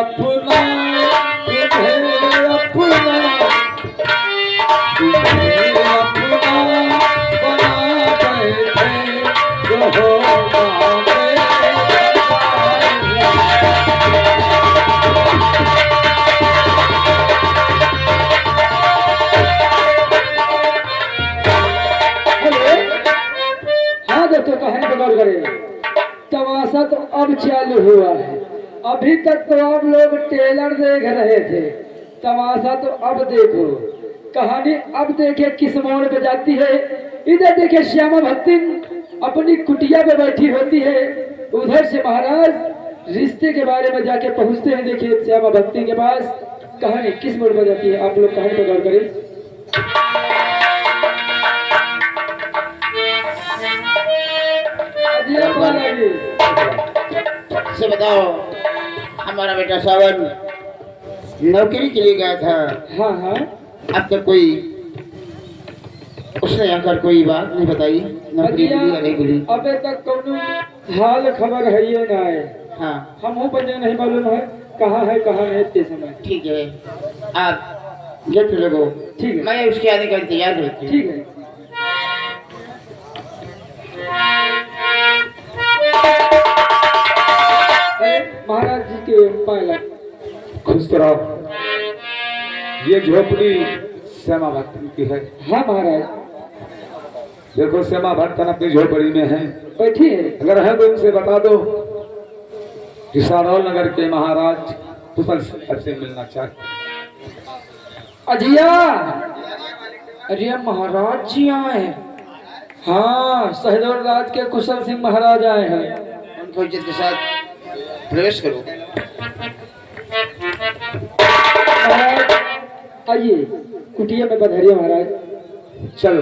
अपना तुम्हें अपना बना बैठे जो होगा तो कहानी को गौर करें। तमाशा तो अब चालू हुआ है, अभी तक तो आप लोग टेलर देख रहे थे, तमाशा तो अब देखो। कहानी अब देखे किस मोड़ पे जाती है। इधर देखे श्यामा भक्ति अपनी कुटिया पे बैठी होती है, उधर से महाराज रिश्ते के बारे में जाके पहुंचते हैं। देखिए श्यामा भक्ति के पास कहानी किस मोड़ पे जाती है, आप लोग कहानी को गौर करें। से बताओ, हमारा बेटा सावन नौकरी के लिए गया था। हाँ हाँ। अब तक कोई उसने आकर कोई बात नहीं बताई, नौकरी मिली या नहीं मिली। अबे तक कोनो हाल खबर है ये ना है। हाँ, हम बजे नहीं मालूम है कहाँ है कहाँ नहीं इतने समय। ठीक है, आप गेट पे लगो। ठीक है, मैं उसके आने का इंतजार करती हूँ। ठीक है। महाराज जी के पायला खुश रहो। ये झोपड़ी श्यामा भक्तन की है। हाँ महाराज। देखो श्यामा भक्तन अपनी झोपड़ी में है, बैठी है। अगर है तो उनसे बता दो कि सारौल नगर के महाराज कुशल सिंह से मिलना चाहते। अजिया, अरे महाराज जी आए। हाँ, शहदोल राज के कुशल सिंह महाराज आए हैं। उनको इज्जत के साथ प्रवेश करो। महाराज आइए, कुटिया में पधारिए महाराज। चलो।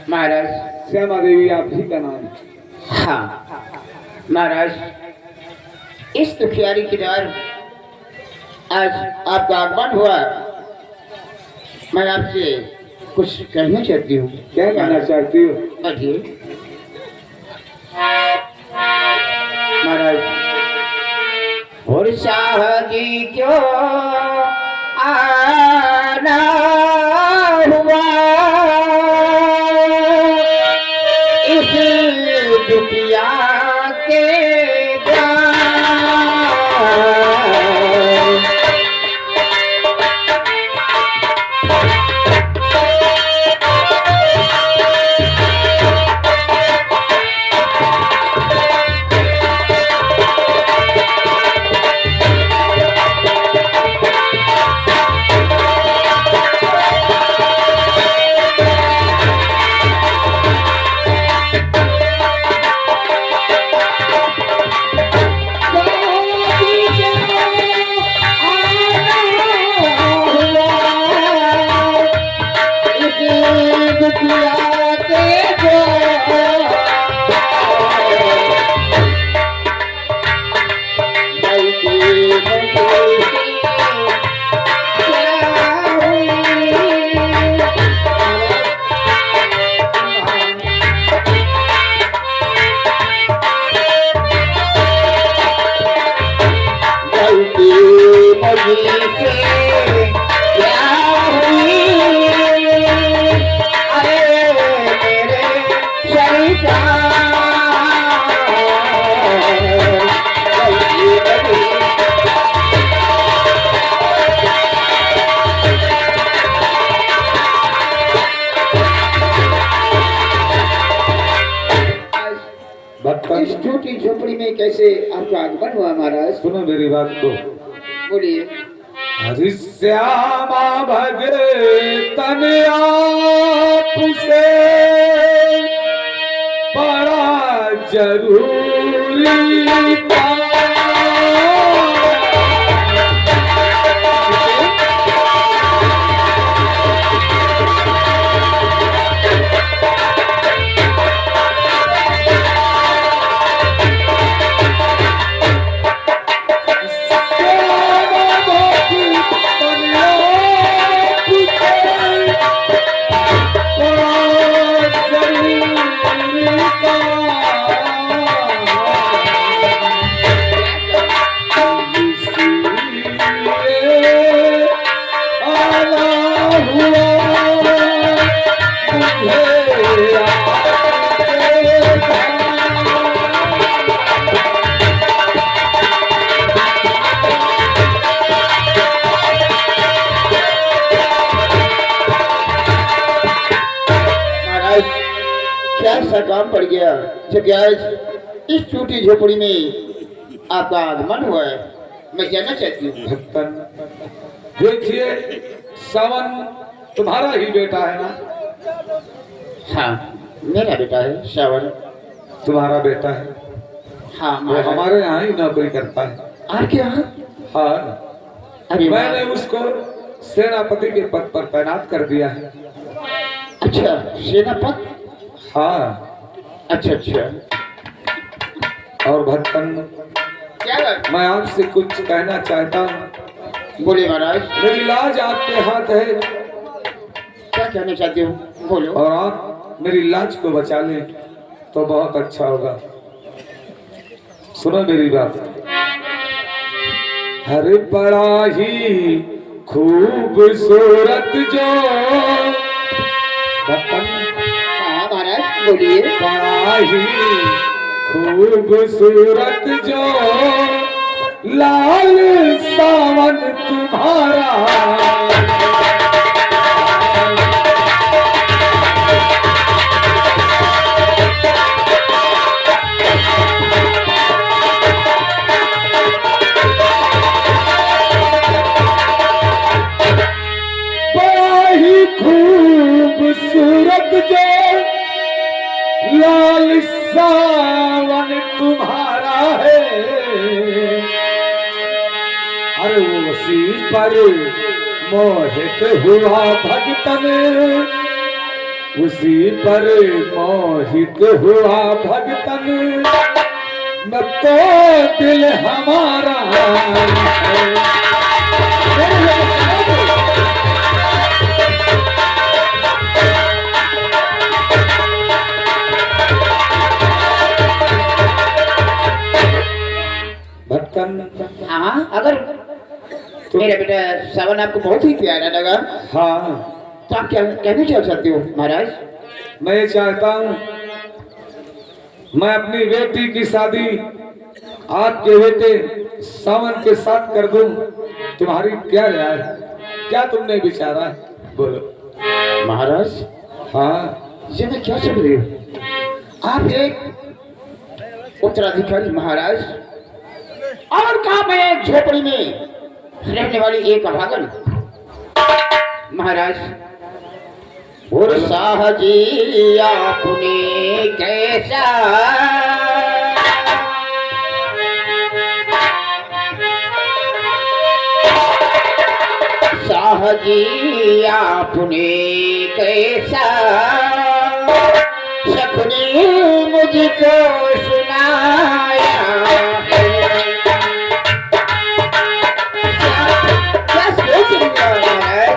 महाराज, श्यामा देवी आप ही का नाम। हाँ महाराज, इस दुखियारी की दार आज आपका आगमन हुआ, मैं आपसे कुछ कहना चाहती हूँ। क्या कहना चाहती हो? बैठिए महाराज। और शाह जी क्यों आना हुआ इस दुखिया के इस झूठी झोपड़ी में कैसे आपका आगमन हुआ महाराज? सुनो मेरी बात को। बोलिए। हरि श्यामा भगे तन आपसे बड़ा जरूरी था। ऐसा काम पड़ गया जो कि आज इस छोटी झोपड़ी में आपका आगमन हुआ है। मैं जानना चाहती हूँ। भक्तन देखिए, सावन तुम्हारा ही बेटा है ना? हाँ, मेरा बेटा है श्रावण। तुम्हारा बेटा है। हाँ वो महाराज। हमारे यहाँ ही नौकरी करता है। आपके यहाँ? हाँ, अरे मैंने वाह। उसको सेनापति के पद पर तैनात कर दिया है। अच्छा, सेनापति। हाँ, अच्छा अच्छा। और भक्तन क्या बात? मैं आपसे कुछ कहना चाहता हूँ। बोले महाराज। मेरी लाज आपके हाथ है क्या कहना चाहते हो? बोलो। और आप मेरी लाज को बचा लें तो बहुत अच्छा होगा। सुनो मेरी बात। हरे बड़ा ही खूबसूरत जो भक्तन, हाँ महाराज बोलिए। बड़ा ही खूबसूरत जो लाल सावन तुम्हारा। बड़ा ही खूबसूरत जो लाल सावन तुम्हारा है। अरे उसी पर मोहित हुआ भक्तन, उसी पर मोहित हुआ भक्तन, न तो दिल हमारा। भक्तन हाँ, अगर मेरा बेटा श्रावण आपको बहुत ही प्यारा लगा हाँ, तो आप क्या कहना क्या चाहते हो महाराज? मैं ये चाहता हूँ मैं अपनी बेटी की शादी आपके बेटे सावन के साथ कर दूं। तुम्हारी क्या राय है? क्या तुमने विचारा है? बोलो महाराज। हाँ, ये मैं क्या समझ रही हूँ? आप एक उत्तराधिकारी महाराज, और कहा मैं एक झोपड़ी में रहने वाली एक अभागन महाराज। और साहजी आपने कैसा साहजी आपने कैसा सपने मुझको सुनाया है। क्या सोच रही हो महाराज?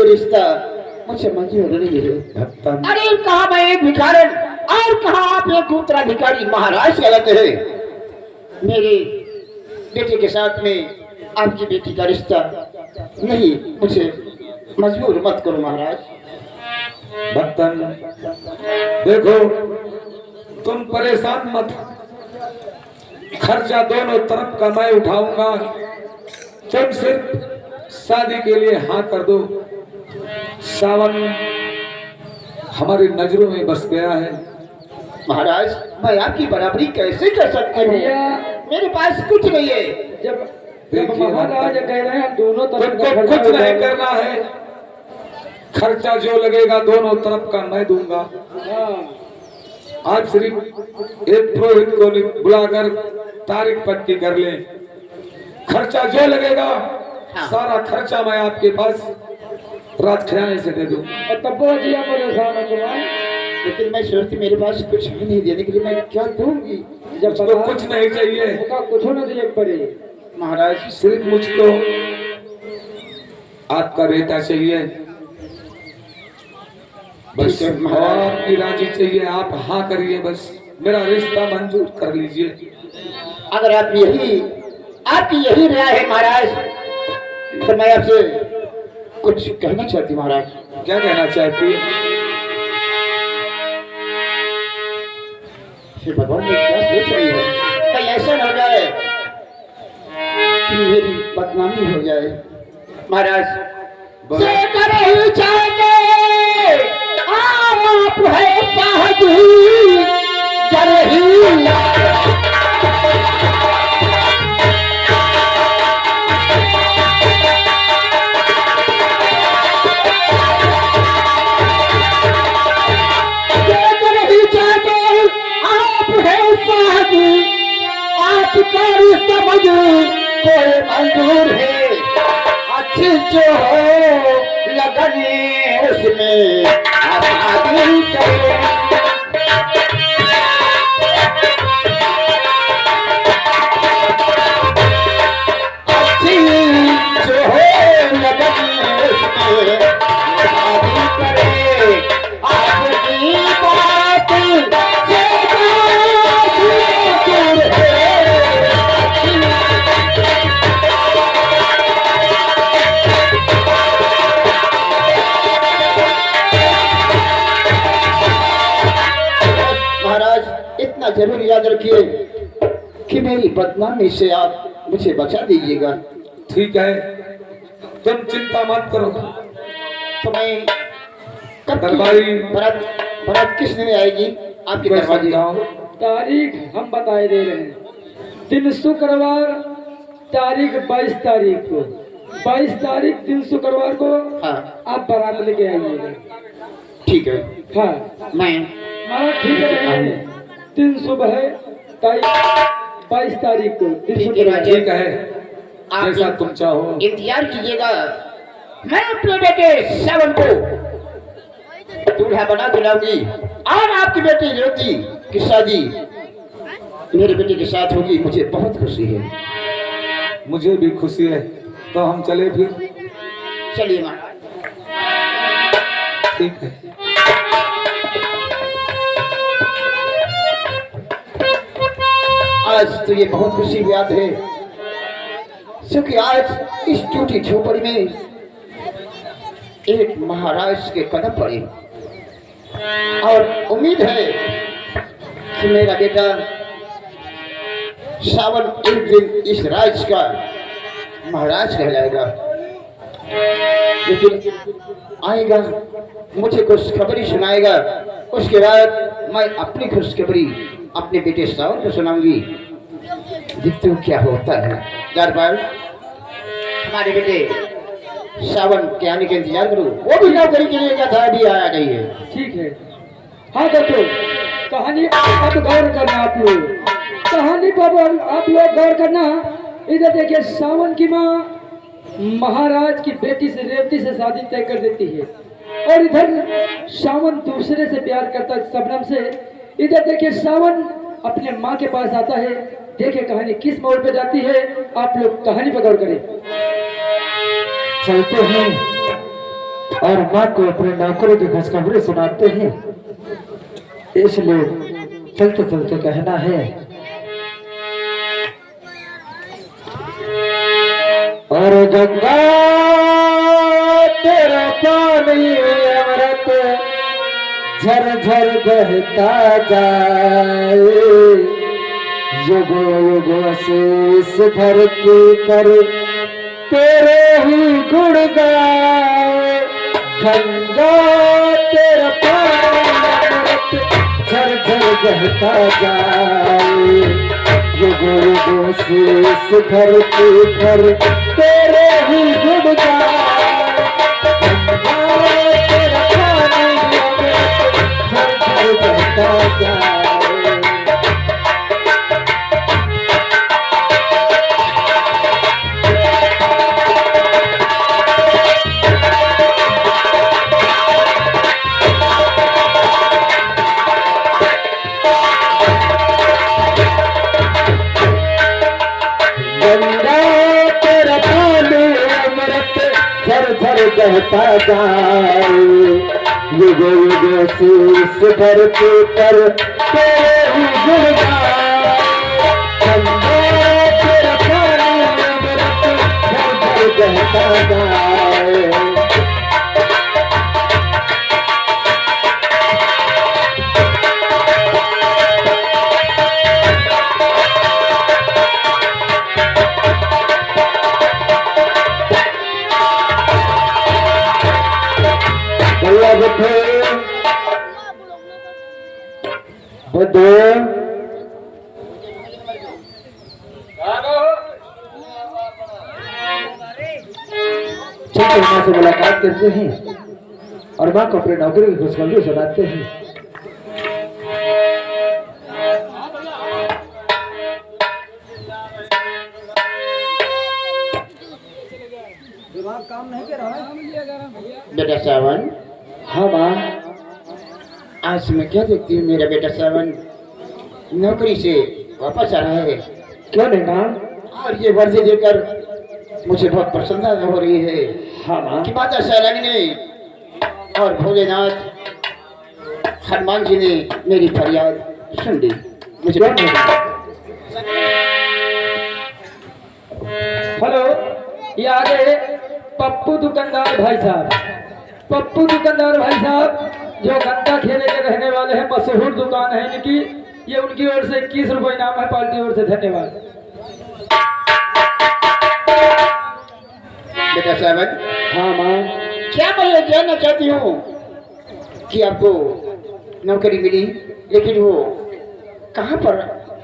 रिश्ता मुझे मंजूर नहीं है। भक्तन अरे कहाँ मैं एक भिखारन और कहाँ आप एक उत्तराधिकारी महाराज कहलाते हैं। मेरे बेटे के साथ में आपकी बेटी का रिश्ता नहीं, मुझे मजबूर मत करो महाराज। भक्तन देखो, तुम परेशान मत, खर्चा दोनों तरफ का मैं उठाऊंगा। तुम सिर्फ शादी के लिए हाँ कर दो। सावन हमारी नजरों में बस गया है। महाराज मैं आपकी बराबरी कैसे कर सकता हूँ, भैया मेरे पास कुछ नहीं है। जब देखिए महाराज कह रहे हैं दोनों तरफ तुमको का खर्चा कुछ नहीं उठाओ। करना है, खर्चा जो लगेगा दोनों तरफ का मैं दूंगा। हाँ, आप सिर्फ एक पुरोहित को बुलाकर तारीख पक्की कर लें। खर्चा जो लगेगा सारा खर्चा मैं आपके पास रात खजाने से दे दूं। और तब वो जी परेशान हो तुम्हारे लेकिन मैं सोचती मेरे पास कुछ भी नहीं देने के लिए, मैं क्या दूंगी। जब मुझको बता कुछ नहीं चाहिए उसका कुछ न दिए पड़े। महाराज सिर्फ मुझको आपका बेटा चाहिए बस, ठीक है, महाराज। और आपकी राजी चाहिए। आप हाँ करिए, बस मेरा रिश्ता मंजूर कर लीजिए। अगर आपकी यही राय है महाराज, तो मैं आपसे कुछ कहना चाहती हूँ महाराज। क्या कहना चाहती है? फिर भगवान ने क्या सोच रही है, कहीं ऐसा न हो जाए कि मेरी बदनामी हो जाए। महाराज बस। से करे चाहते आप है साहब जरही आपका रिश्ता कोई मंजूर है। अच्छी जो हो लगने उसमें आजादी करे। अच्छी जो हो लगने उसमें आजादी करे। आपकी बात से दूर है। महाराज इतना जरूर याद रखिए कि मेरी बदनामी से आप मुझे बचा दीजिएगा। ठीक है, तुम चिंता मत करो। तो मैं कब दरबारी बरात बरात किस दिन आएगी आपके मैं दरवाजे? समझाऊं? तारीख हम बताए दे रहे हैं। दिन शुक्रवार, तारीख 22 तारीख को, 22 तारीख दिन शुक्रवार को हाँ आप बारात लेके आइएगा। ठीक है। हाँ मैं हाँ ठीक है। दिन सुबह है 22 तारीख को दिन ठीक है, शुक्रवार। ठीक है, आप जैसा तुम चाहो। इंतजार कीजिएगा। मैं अपने बेटे श्रवण को दूल्हा बना दिलाऊंगी और आपकी बेटी ज्योति की शादी मेरे बेटे के साथ होगी। मुझे बहुत खुशी है। मुझे भी खुशी है, तो हम चले फिर। चलिए माँ। ठीक है। आज तो ये बहुत खुशी की बात है क्योंकि आज इस टूटी झोपड़ी में एक महाराज के कदम पड़े और उम्मीद है कि मेरा बेटा सावन एक दिन इस राज्य का महाराज कहलाएगा। लेकिन आएगा, मुझे खुशखबरी सुनाएगा, उसके बाद मैं अपनी खुशखबरी अपने बेटे सावन को सुनाऊंगी। देखते हो क्या होता है। दरबार हमारे बेटे सावन के आने का इंतजार करो। वो भी नौकरी के लिए गया था, अभी आया नहीं है। ठीक है। हाँ दोस्तों, कहानी अब गौर करना आप लोग, कहानी पर आप लोग गौर करना। इधर देखिए, सावन की माँ महाराज की बेटी से रेवती से शादी तय कर देती है और इधर सावन दूसरे से प्यार करता है, शबनम से। इधर देखिए, सावन अपने माँ के पास आता है। देखिए कहानी किस मोड़ पे जाती है, आप लोग कहानी पर गौर करें। चलते हैं और माँ को अपने नौकरों की खुशखबरी सुनाते हैं। इसलिए चलते चलते कहना है, और गंगा तेरा पानी अमृत झर झर बहता जाए, युगो युगो शेष धरती पर तेरे ही गुण गाए। गंगा तेरा पानी अमृत झर झर बहता जाए, युगो युगो शेष धरती पर तेरे ही गुण गाए। गंगा तेरा पानी अमृत झर झर बहता जाए। गंगा तेरा पानी अमृत झर झर बहता जाए, युगो युगो शेष धरती पर तेरे ही गुण गाए। गंगा तेरा पानी अमृत झर झर बहता जाए। बुद्धू ठीक है, माँ से मुलाकात करते हैं और माँ को अपने नौकरी की खुशखबरी सुनाते हैं। बेटा सावन, हाँ माँ। आज मैं क्या देखती हूँ, मेरा बेटा सावन नौकरी से वापस आ रहा है। क्यों नहीं माँ? और ये वर्दी देकर मुझे बहुत प्रसन्नता हो रही है। हाँ माँ। कि माता शैलंगी और भोलेनाथ हनुमान जी ने मेरी फरियाद सुन ली। मुझे क्यों नहीं? हेलो, ये आ गए पप्पू दुकानदार भाई साहब। पप्पू दुकानदार भाई साहब जो गंदा खेले के रहने वाले हैं, मशहूर दुकान है इनकी। ये उनकी ओर से 21 रुपए इनाम है, पार्टी ओर से धन्यवाद। बेटा सावन, हाँ माँ। क्या मैं ये जानना चाहती हूँ कि आपको नौकरी मिली, लेकिन वो कहाँ पर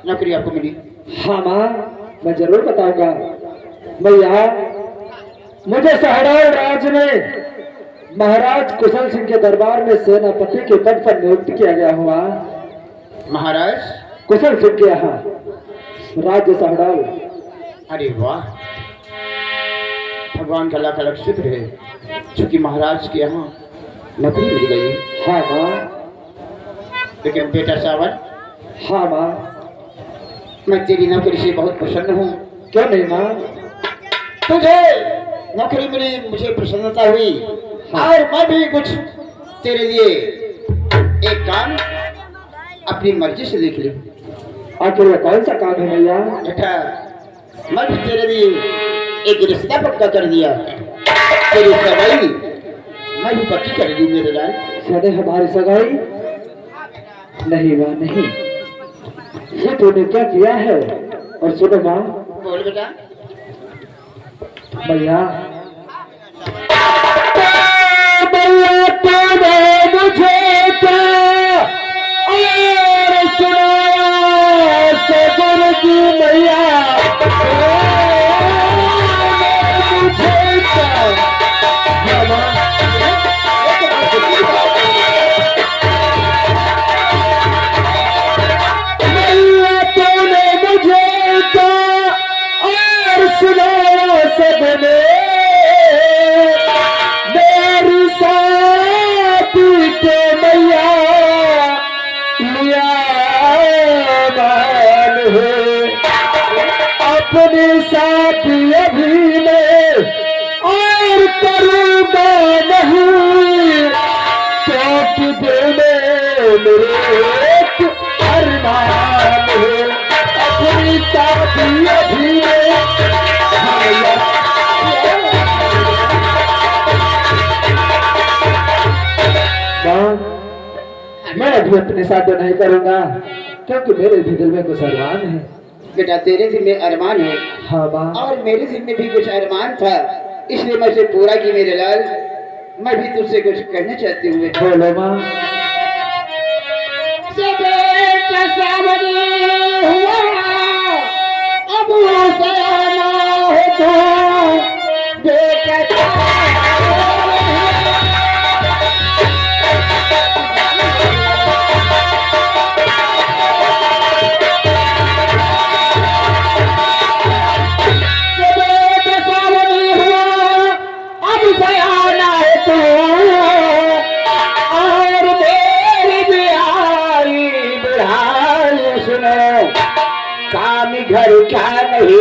नौकरी आपको मिली? हाँ माँ, मैं जरूर बताऊंगा भैया। मुझे सहड़ौल राज्य में महाराज कुशल सिंह के दरबार में सेनापति के पद पर नियुक्त किया गया हुआ। महाराज कुशल सिंह के यहाँ राज्य सहड़ौल। अरे वाह, भगवान का लाख लाख शुक्र है चूंकि महाराज के यहाँ नौकरी मिल गई। हाँ माँ। लेकिन बेटा सावन, हाँ माँ। मैं तेरी नौकरी से बहुत प्रसन्न हूँ। क्यों नहीं माँ? तुझे नौकरी मिली, मुझे प्रसन्नता हुई। हाँ। और मैं भी कुछ तेरे लिए एक काम अपनी मर्जी से लिख ली। आखिर ये कौन सा काम है भैया? बेटा, मैं भी तेरे लिए एक रिश्ता पक्का कर दिया। तेरी सगाई मैं भी पक्की कर दी मेरे लाल। सदे हमारी सगाई? नहीं माँ नहीं, ये तूने क्या किया है? और सुनो माँ। बोल बेटा। भैया भैया तूने मुझे क्या और सुनाया सदर की भैया, मुझे क्या? भैया तूने मुझे क्या और सुनाया सबने, मेरी साथी के मैया लिया मान है, अपने साथी अभी में और करूँगा नहीं मेरे एक अरमान है, अपनी शादी अभी मैं अभी अपने साथ नहीं करूंगा, क्योंकि मेरे भी दिल में कुछ अरमान है। बेटा तेरे दिल में अरमान है हाँ माँ। और मेरे दिल में भी कुछ अरमान था, इसलिए मैं उसे पूरा की मेरे लाल। मैं भी तुझसे कुछ कहना चाहती हूँ। बोलो माँ। घर क्या नहीं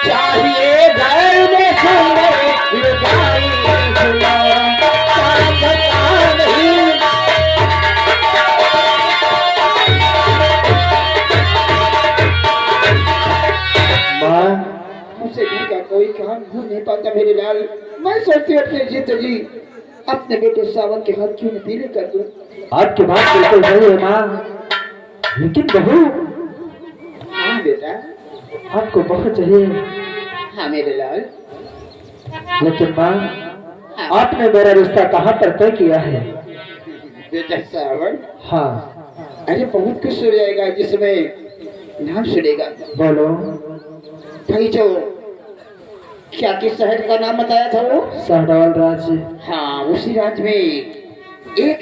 चाहिए घर में सुंदर लुगाई सुनो नहीं। माँ मुझसे घर का कोई काम हो नहीं पाता मेरे लाल। मैं सोचती हूँ अपने जिंदगी अपने बेटे सावन के हाथ क्यों पीले कर दूं। आपकी बात बिल्कुल सही है माँ, लेकिन बहू हाँ बेटा। आपको बहुत चाहिए। हाँ मेरे लाल। लेकिन माँ आपने मेरा रिश्ता कहाँ पर तय किया है? बेटा सावन। हाँ। अरे बहुत कुछ हो जाएगा जिसमें नाम सुनेगा। बोलो। भाई जो क्या किस शहर का नाम बताया था वो? सहडौल राज्य। हाँ उसी राज्य में एक